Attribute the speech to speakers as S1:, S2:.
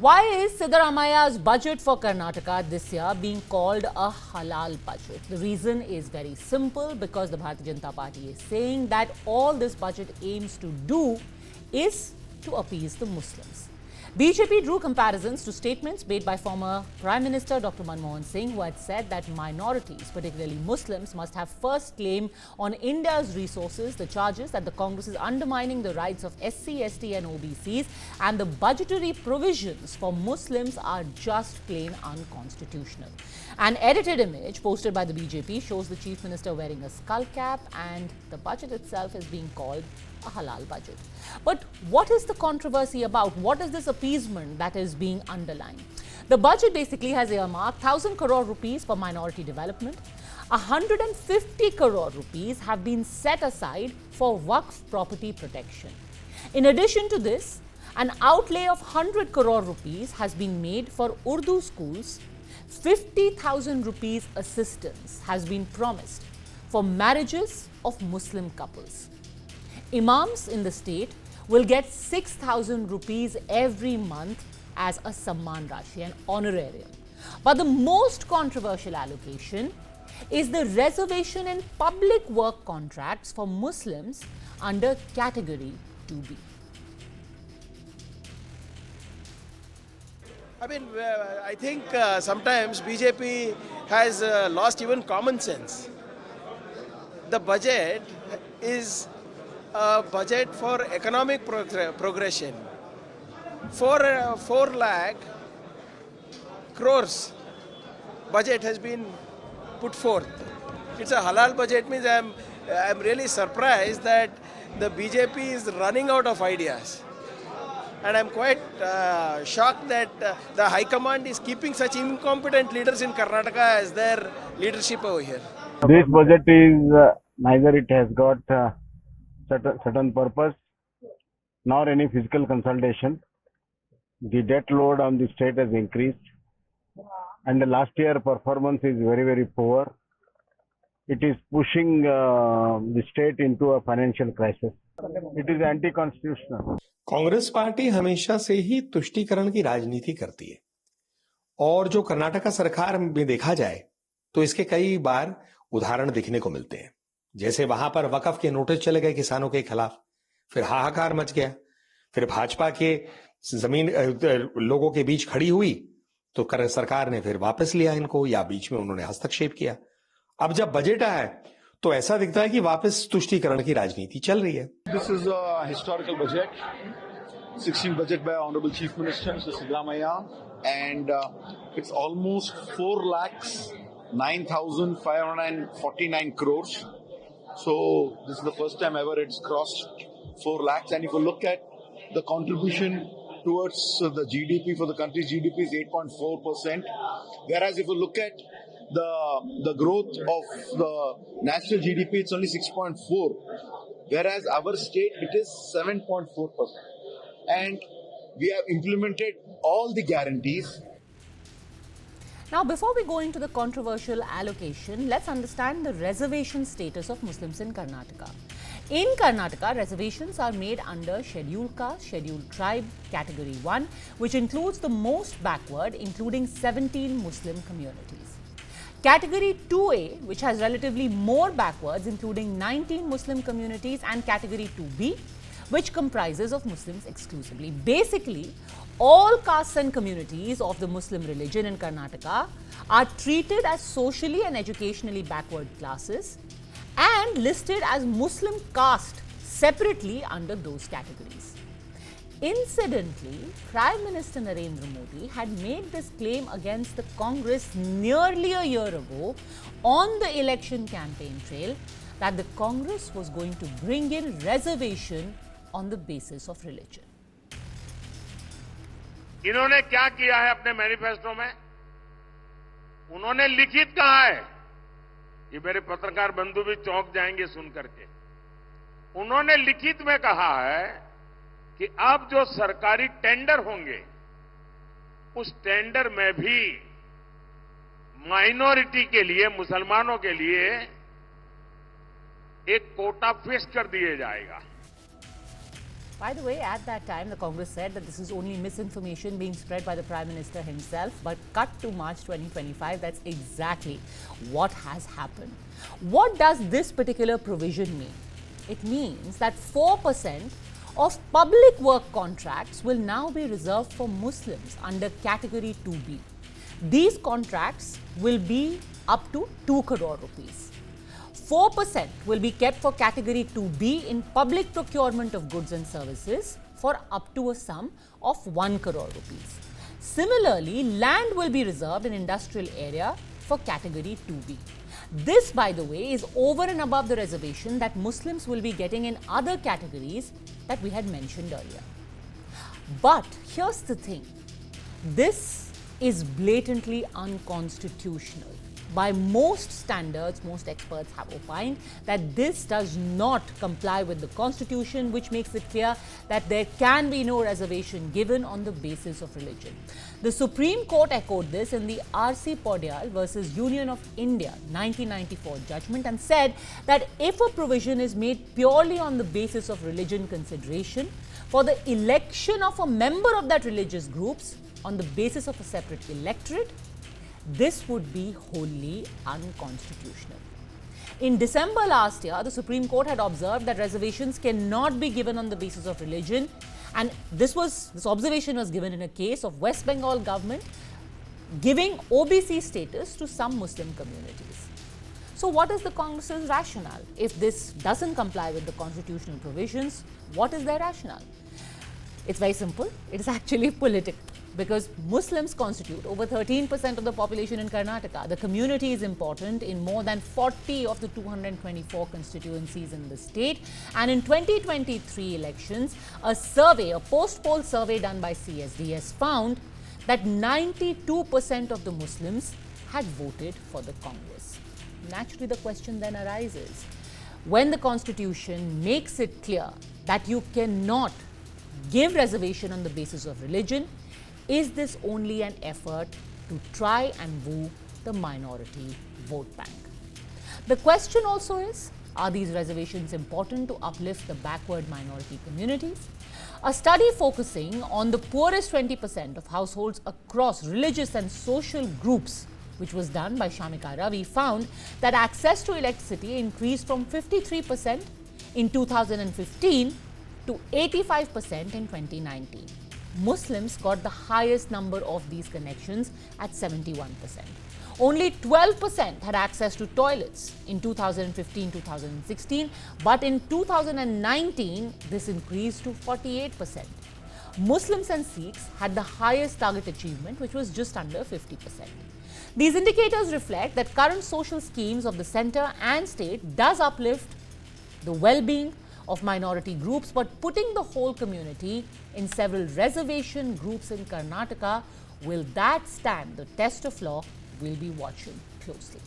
S1: Why is Siddaramaiah's budget for Karnataka this year being called a halal budget? The reason is very simple, because the Bharatiya Janata Party is saying that all this budget aims to do is to appease the Muslims. BJP drew comparisons to statements made by former Prime Minister Dr. Manmohan Singh, who had said that minorities, particularly Muslims, must have first claim on India's resources, the charges that the Congress is undermining the rights of SC, ST and OBCs, and the budgetary provisions for Muslims are just plain unconstitutional. An edited image posted by the BJP shows the Chief Minister wearing a skull cap, and the budget itself is being called a halal budget. But what is the controversy about? What is this appeasement that is being underlined? The budget basically has earmarked 1,000 crore rupees for minority development. 150 crore rupees have been set aside for Waqf property protection. In addition to this, an outlay of 100 crore rupees has been made for Urdu schools. 50,000 rupees assistance has been promised for marriages of Muslim couples. Imams in the state will get 6,000 rupees every month as a Samman Rashi, an honorarium. But the most controversial allocation is the reservation in public work contracts for Muslims under Category 2B.
S2: I think sometimes BJP has lost even common sense. The budget is a budget for economic progression. 4 lakh crores budget has been put forth. It's a halal budget. Means I'm really surprised that the BJP is running out of ideas. And I'm quite shocked that the High Command is keeping such incompetent leaders in Karnataka as their leadership over here.
S3: This budget is neither it has got certain purpose nor any fiscal consolidation. The debt load on the state has increased, and the last year performance is very, very poor. It is pushing the state into a financial crisis. It is anti-constitutional.
S4: Congress party हमेशा से ही तुष्टीकरण की राजनीति करती है, और जो कर्नाटका सरकार में देखा जाए तो इसके कई बार उदाहरण दिखने को मिलते हैं। जैसे वहां पर वकफ के नोटिस चले गए किसानों के खिलाफ, फिर हाहाकार मच गया, फिर भाजपा के जमीन लोगों के बीच खड़ी हुई तो सरकार ने फिर वापस लिया इनको, या बीच में उन्होंने हस्तक्षेप किया। अब जब बजट आया तो ऐसा दिखता है कि वापस तुष्टीकरण की राजनीति चल रही है।
S5: This is a historical budget, 16th budget by Honorable Chief Minister Mr. Siddaramaiah, and it's almost 4,09,549 crores. So this is the first time ever it's crossed 4 lakhs. And if you look at the contribution towards the GDP for the country's GDP is 8.4%, whereas if you look at the growth of the national GDP, it's only 6.4, whereas our state it is 7.4%, and we have implemented all the guarantees.
S1: Now, before we go into the controversial allocation, let's understand the reservation status of Muslims in Karnataka. In Karnataka, reservations are made under Scheduled Caste, Scheduled Tribe, Category 1, which includes the most backward, including 17 Muslim communities. Category 2A, which has relatively more backwards, including 19 Muslim communities, and Category 2B, which comprises of Muslims exclusively. Basically, all castes and communities of the Muslim religion in Karnataka are treated as socially and educationally backward classes and listed as Muslim caste separately under those categories. Incidentally, Prime Minister Narendra Modi had made this claim against the Congress nearly a year ago on the election campaign trail that the Congress was going to bring in reservation on the basis of religion.
S6: इन्होंने क्या किया है अपने manifesto में? उन्होंने लिखित कहा है, ये मेरे पत्रकार बंधु भी चौंक जाएंगे सुन करके। उन्होंने लिखित में कहा है कि अब जो सरकारी टेंडर होंगे, उस टेंडर में भी माइनॉरिटी के लिए, मुसलमानों के लिए एक कोटा फिक्स कर दिया जाएगा।
S1: By the way, at that time, the Congress said that this is only misinformation being spread by the Prime Minister himself. But cut to March 2025, that's exactly what has happened. What does this particular provision mean? It means that 4% of public work contracts will now be reserved for Muslims under Category 2B. These contracts will be up to 2 crore rupees. 4% will be kept for Category 2B in public procurement of goods and services for up to a sum of 1 crore rupees. Similarly, land will be reserved in industrial area for Category 2B. This, by the way, is over and above the reservation that Muslims will be getting in other categories that we had mentioned earlier. But here's the thing. This is blatantly unconstitutional. By most standards, most experts have opined that this does not comply with the Constitution, which makes it clear that there can be no reservation given on the basis of religion. The Supreme Court echoed this in the R.C. Podyal versus Union of India 1994 judgment and said that if a provision is made purely on the basis of religion consideration for the election of a member of that religious groups on the basis of a separate electorate, this would be wholly unconstitutional. In December last year, the Supreme Court had observed that reservations cannot be given on the basis of religion, and this observation was given in a case of West Bengal government giving OBC status to some Muslim communities. So what is the Congress's rationale? If this doesn't comply with the constitutional provisions, what is their rationale? It's very simple. It is actually political, because Muslims constitute over 13% of the population in Karnataka. The community is important in more than 40 of the 224 constituencies in the state. And in 2023 elections, a post-poll survey done by CSDS found that 92% of the Muslims had voted for the Congress. Naturally, the question then arises, when the Constitution makes it clear that you cannot give reservation on the basis of religion, is this only an effort to try and woo the minority vote bank? The question also is, are these reservations important to uplift the backward minority communities? A study focusing on the poorest 20% of households across religious and social groups, which was done by Shamika Ravi, found that access to electricity increased from 53% in 2015 to 85% in 2019. Muslims got the highest number of these connections at 71%. Only 12% had access to toilets in 2015-2016, but in 2019, this increased to 48%. Muslims and Sikhs had the highest target achievement, which was just under 50%. These indicators reflect that current social schemes of the centre and state does uplift the well-being of minority groups, but putting the whole community in several reservation groups in Karnataka, will that stand the test of law? We'll be watching closely.